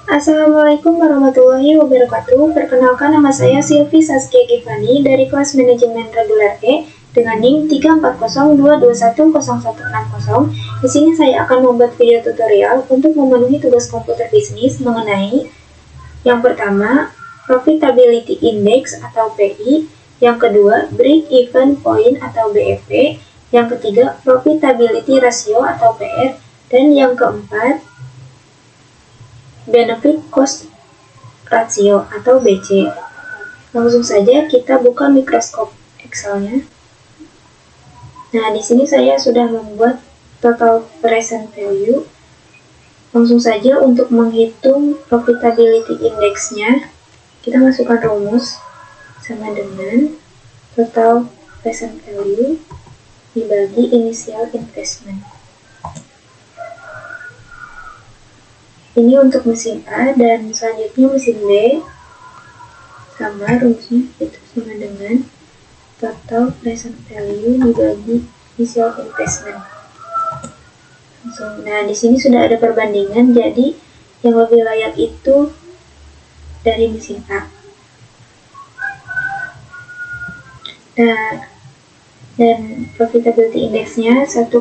Assalamualaikum warahmatullahi wabarakatuh. Perkenalkan, nama saya Silvi Saskia Givani dari kelas manajemen reguler E dengan NIM 34022210160. Di sini saya akan membuat video tutorial untuk memenuhi tugas komputer bisnis mengenai yang pertama, Profitability Index atau PI, yang kedua, Break Even Point atau BEP, yang ketiga, Profitability Ratio atau PR, dan yang keempat, Benefit Cost Ratio atau BC. Langsung saja kita buka Microsoft Excel-nya. Nah, di sini saya sudah membuat total present value. Langsung saja untuk menghitung profitability index-nya, kita masukkan rumus sama dengan total present value dibagi initial investment. Ini untuk mesin A, dan selanjutnya mesin B. Sama rumusnya, itu sama dengan total present value dibagi initial investment. Nah, di sini sudah ada perbandingan, jadi yang lebih layak itu dari mesin A. Nah, dan profitability index-nya 1,71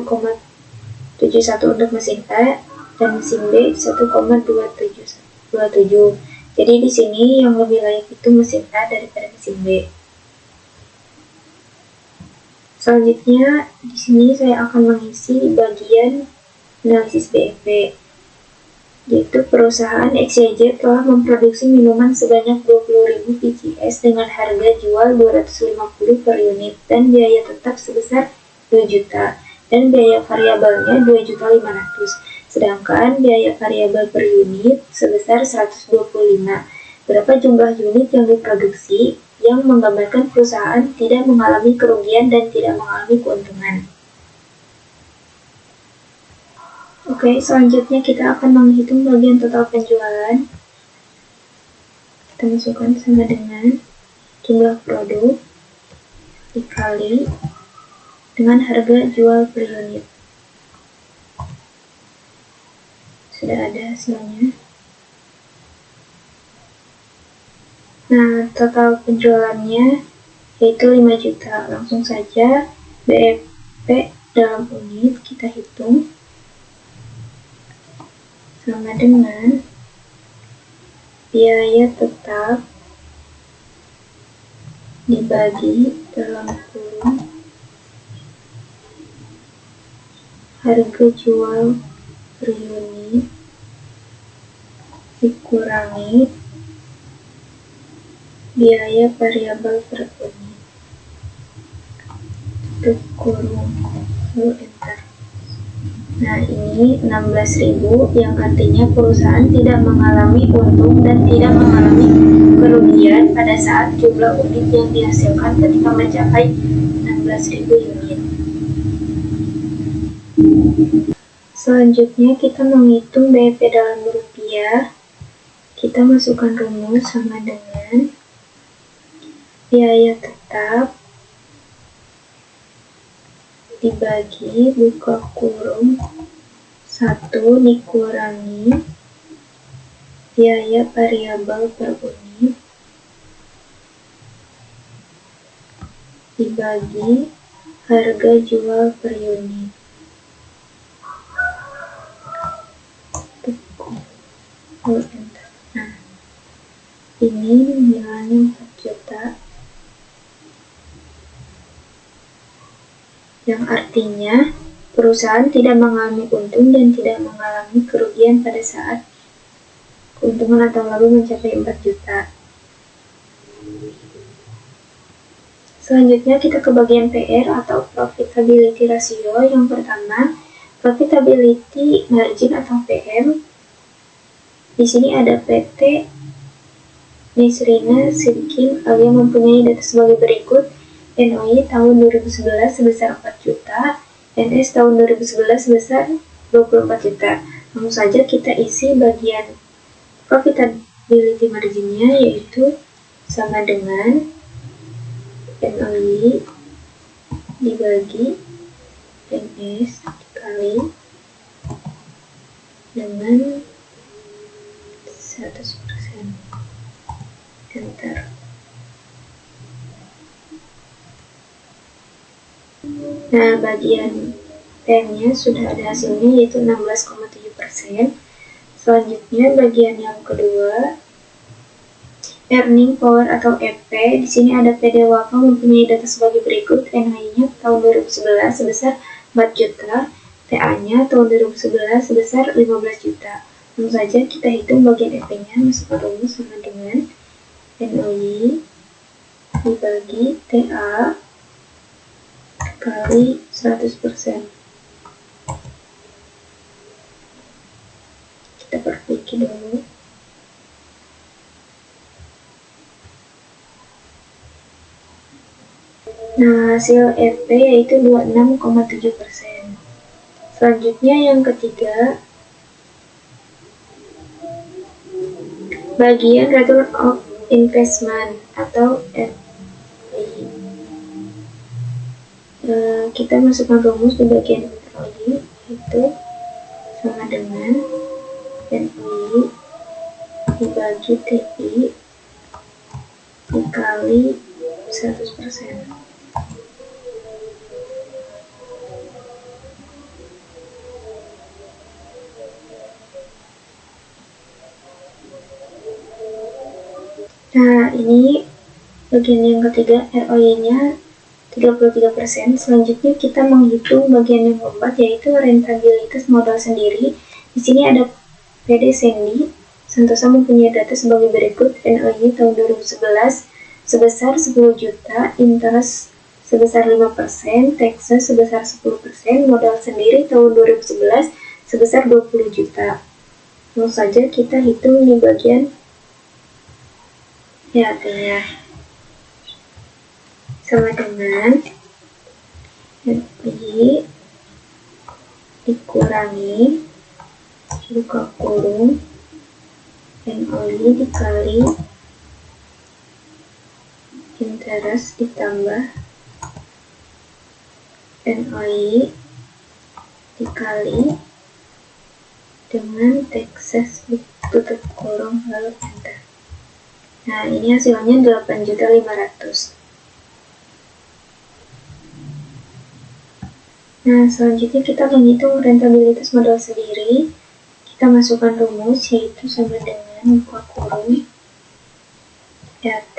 untuk mesin A, dan mesin B 1,27. Jadi di sini yang lebih layak itu mesin A daripada mesin B. Selanjutnya di sini saya akan mengisi bagian analisis BEP, yaitu perusahaan XYZ telah memproduksi minuman sebanyak 20.000 PCS dengan harga jual 250 per unit dan biaya tetap sebesar 2 juta dan biaya variabelnya 2.500.000. Sedangkan biaya variabel per unit sebesar 125. Berapa jumlah unit yang diproduksi yang menggambarkan perusahaan tidak mengalami kerugian dan tidak mengalami keuntungan. Oke, selanjutnya kita akan menghitung bagian total penjualan. Kita masukkan sama dengan jumlah produk dikali dengan harga jual per unit. Sudah ada hasilnya. Nah, total penjualannya yaitu 5 juta. Langsung saja BEP dalam unit kita hitung sama dengan biaya tetap dibagi dalam kurung harga jual per unit dikurangi biaya variabel per unit. Tutup kurung, lalu enter. Nah, ini 16.000 yang artinya perusahaan tidak mengalami untung dan tidak mengalami kerugian pada saat jumlah unit yang dihasilkan ketika mencapai 16.000 unit. Selanjutnya kita menghitung BEP dalam rupiah. Kita masukkan rumus sama dengan biaya tetap dibagi buka kurung 1 dikurangi biaya variabel per unit dibagi harga jual per unit. Nah, ini nilainya 4 juta, yang artinya perusahaan tidak mengalami untung dan tidak mengalami kerugian pada saat keuntungan atau laba mencapai 4 juta. Selanjutnya kita ke bagian PR atau Profitability Ratio. Yang pertama, Profitability Margin atau PM. Di sini ada PT Nisrina Sidkin yang mempunyai data sebagai berikut. NOI tahun 2011 sebesar 4 juta, NS tahun 2011 sebesar 24 juta. Langsung saja kita isi bagian profitability marginnya, yaitu sama dengan NOI dibagi NS dikali dengan 100%. Enter. Nah, bagian P-nya sudah ada hasilnya, yaitu 16,7%. Selanjutnya bagian yang kedua, earning power atau EP. Di sini ada PD Wafa mempunyai data sebagai berikut. NHI-nya tahun 2011 sebesar 4 juta, TA-nya tahun 2011 sebesar 15 juta. Langsung saja kita hitung bagian EP-nya, masukkan rumus sama dengan NOI dibagi TA kali 100%. Kita perbaiki dulu. Nah, hasil EP yaitu 26,7%. Selanjutnya yang ketiga, bagian return of investment atau ROI. Kita masukkan rumus di bagian ROI, yaitu sama dengan NOI dibagi TI dikali 100%. Nah, ini bagian yang ketiga, ROI-nya 33%. Selanjutnya kita menghitung bagian yang keempat, yaitu rentabilitas modal sendiri. Di sini ada PD Sandy Santosa mempunyai data sebagai berikut. NOI tahun 2011 sebesar 10 juta, interest sebesar 5%, taxes sebesar 10%, modal sendiri tahun 2011 sebesar 20 juta. Langsung saja kita hitung di bagian PAT-nya. Sama dengan NOI dikurangi buka kurung NOI dikali interest ditambah NOI dikali dengan taxes tutup kurung lalu enter. Nah, ini hasilnya 8.500.000. Nah, selanjutnya kita menghitung rentabilitas modal sendiri. Kita masukkan rumus, yaitu sama dengan buka kurung RT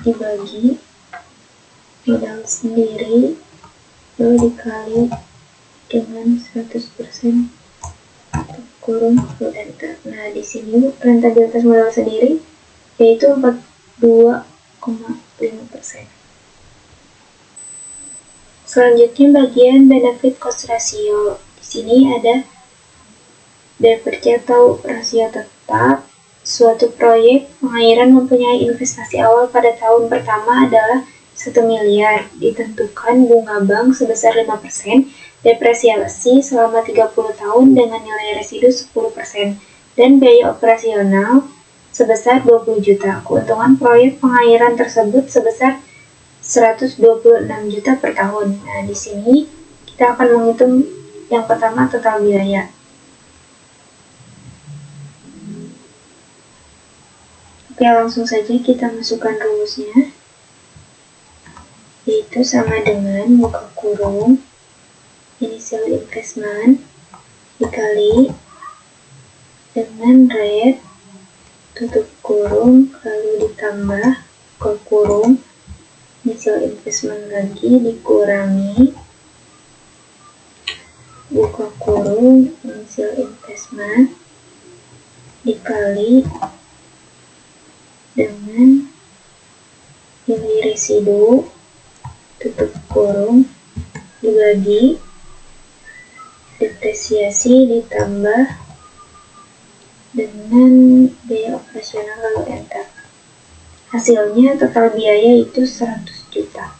dibagi modal sendiri lalu dikali dengan 100% kurung full enter. Nah, di sini rentabilitas modal sendiri yaitu 42,5%. Selanjutnya bagian benefit cost ratio. Di sini ada BPC atau rasio tetap. Suatu proyek pengairan mempunyai investasi awal pada tahun pertama adalah 1 miliar. Ditentukan bunga bank sebesar 5%, depresiasi selama 30 tahun dengan nilai residu 10%, dan biaya operasional sebesar 20 juta. Keuntungan proyek pengairan tersebut sebesar 126 juta per tahun. Nah, di sini kita akan menghitung yang pertama total biaya. Oke, langsung saja kita masukkan rumusnya, yaitu sama dengan buka kurung initial investment dikali dengan rate tutup kurung lalu ditambah buka kurung initial investment lagi dikurangi buka kurung initial investment dikali dengan nilai residu tutup kurung dibagi depresiasi ditambah dengan biaya operasional lalu enter. Hasilnya total biaya itu 100 juta.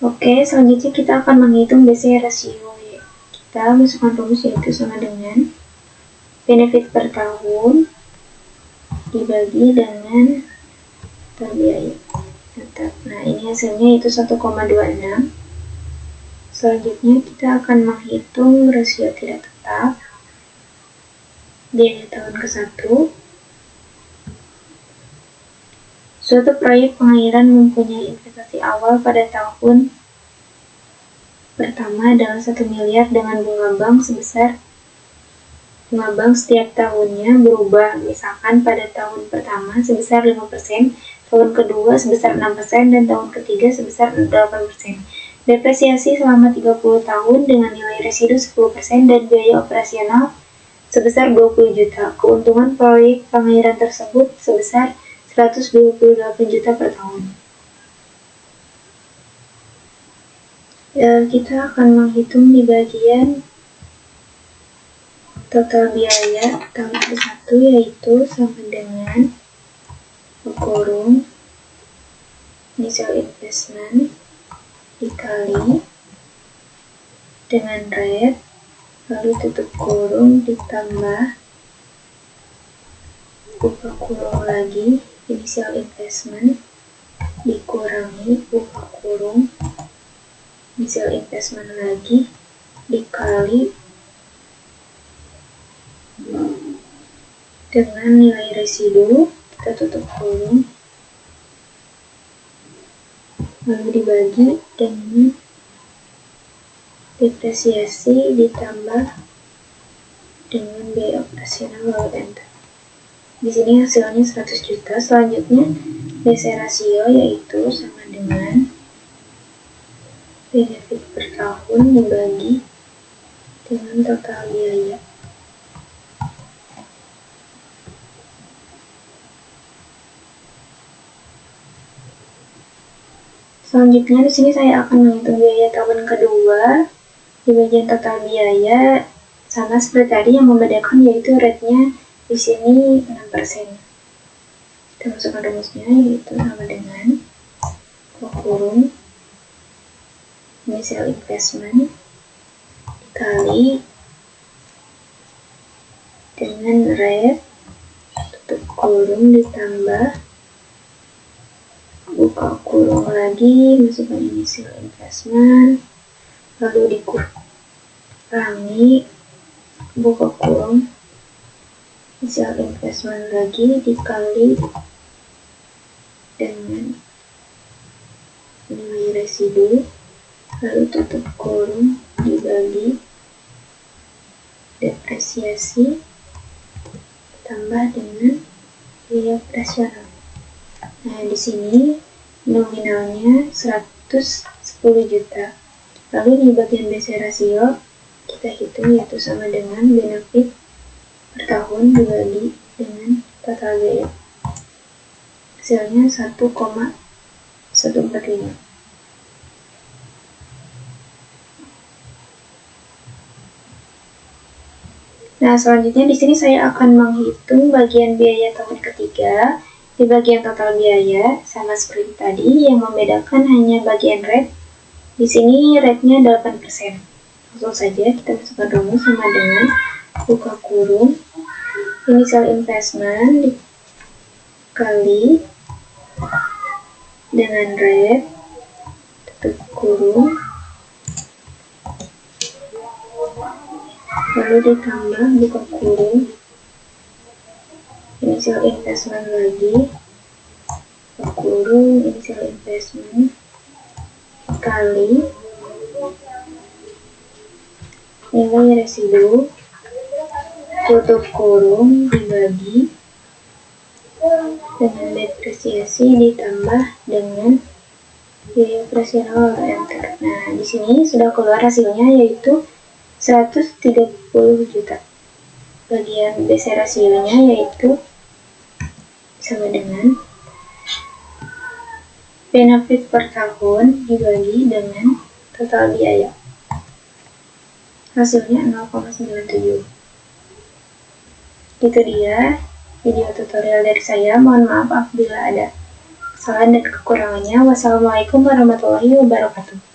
Oke, selanjutnya kita akan menghitung BC rasio. Kita masukkan rumus, yaitu sama dengan benefit per tahun dibagi dengan total biaya. Nah, ini hasilnya itu 1,26. Selanjutnya kita akan menghitung rasio tidak tepat. total biaya tahun ke-1. Suatu proyek pengairan mempunyai investasi awal pada tahun pertama adalah 1 miliar dengan bunga bank setiap tahunnya berubah, misalkan pada tahun pertama sebesar 5%, tahun kedua sebesar 6%, dan tahun ketiga sebesar 8%. Depresiasi selama 30 tahun dengan nilai residu 10% dan biaya operasional sebesar 20 juta. Keuntungan proyek pengairan tersebut sebesar 128 juta per tahun. Kita akan menghitung di bagian total biaya tahun ke-1, yaitu sama dengan kurung initial investment dikali dengan rate, lalu tutup kurung ditambah buka kurung lagi initial investment dikurangi buka kurung initial investment lagi dikali dengan nilai residu, kita tutup kurung, lalu dibagi dengan depresiasi ditambah dengan biaya operasional, lalu enter. Di sini hasilnya 100 juta. Selanjutnya BC rasio, yaitu sama dengan benefit per tahun dibagi dengan total biaya. Selanjutnya di sini saya akan menghitung biaya tahun kedua di bagian total biaya, sama seperti tadi. Yang membedakan yaitu rate-nya di sini 6%. Kita masukkan rumusnya, yaitu sama dengan kurung initial investment dikali dengan rate, tutup kurung ditambah buka kurung lagi, masukkan initial investment, lalu dikurangi buka kurung initial investment lagi dikali dengan nilai residu, lalu tutup kurung dibagi depresiasi tambah dengan biaya operasional. Nah, di sini nominalnya 110 juta. Lalu di bagian BC rasio kita hitung, yaitu sama dengan benefit per tahun dibagi dengan total biaya. Hasilnya 1,145. Nah, selanjutnya di sini saya akan menghitung bagian biaya tahun ketiga. Di bagian total biaya sama seperti tadi, yang membedakan hanya bagian rate. Di sini rate-nya 8%. Langsung saja kita masukkan rumus, sama dengan buka kurung initial investment dikali dengan rate, tutup kurung, lalu ditambah buka kurung initial investment lagi, buka kurung initial investment kali nilai residu, tutup kurung dibagi dengan depresiasi ditambah dengan biaya operasional, enter. Nah, di sini sudah keluar hasilnya, yaitu 130 juta. Bagian BC rasionya yaitu sama dengan benefit per tahun dibagi dengan total biaya. Hasilnya 0,97. Itu dia video tutorial dari saya. Mohon maaf apabila ada kesalahan dan kekurangannya. Wassalamualaikum warahmatullahi wabarakatuh.